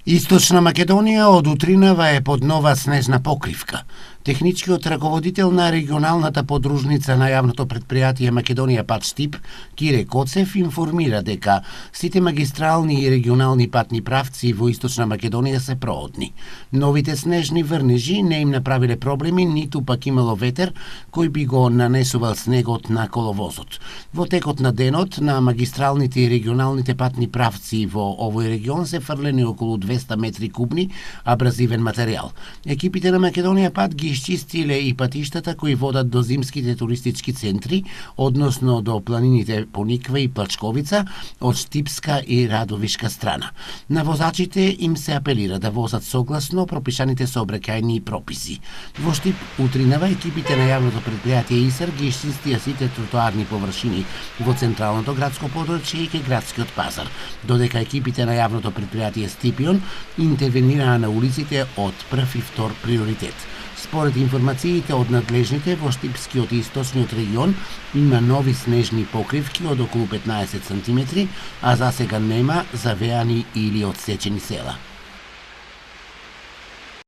Источна Македонија од утринава е под нова снежна покривка. Техничкиот раководител на регионалната подружница на јавното предпријатие Македонија Пат Штип, Кире Коцев, информира дека сите магистрални и регионални патни правци во Источна Македонија се проодни. Новите снежни врнежи не им направиле проблеми, ниту пак имало ветер кој би го нанесувал снегот на коловозот. Во текот на денот на магистралните и регионалните патни правци во овој регион се фрлени околу 200 метри кубни абразивен материјал. Екипите на Македонија Пат ги исчистиле и патиштата кои водат до зимските туристички центри, односно до планините Пониква и Плачковица, од Штипска и Радовишка страна. На возачите им се апелира да возат согласно пропишаните сообраќајни прописи. Во Штип утринава екипите на јавното предпријатие ИСЕР ги исчистија сите тротоарни површини во централното градско подрачје и ке градскиот пазар, додека екипите на јавното предпријатие Стипион интервенираа на улиците од прв и втор приоритет. Според информациите од надлежните во Штипскиот и Источниот регион има нови снежни покривки од околу 15 см, а засега нема завеани или одсечени села.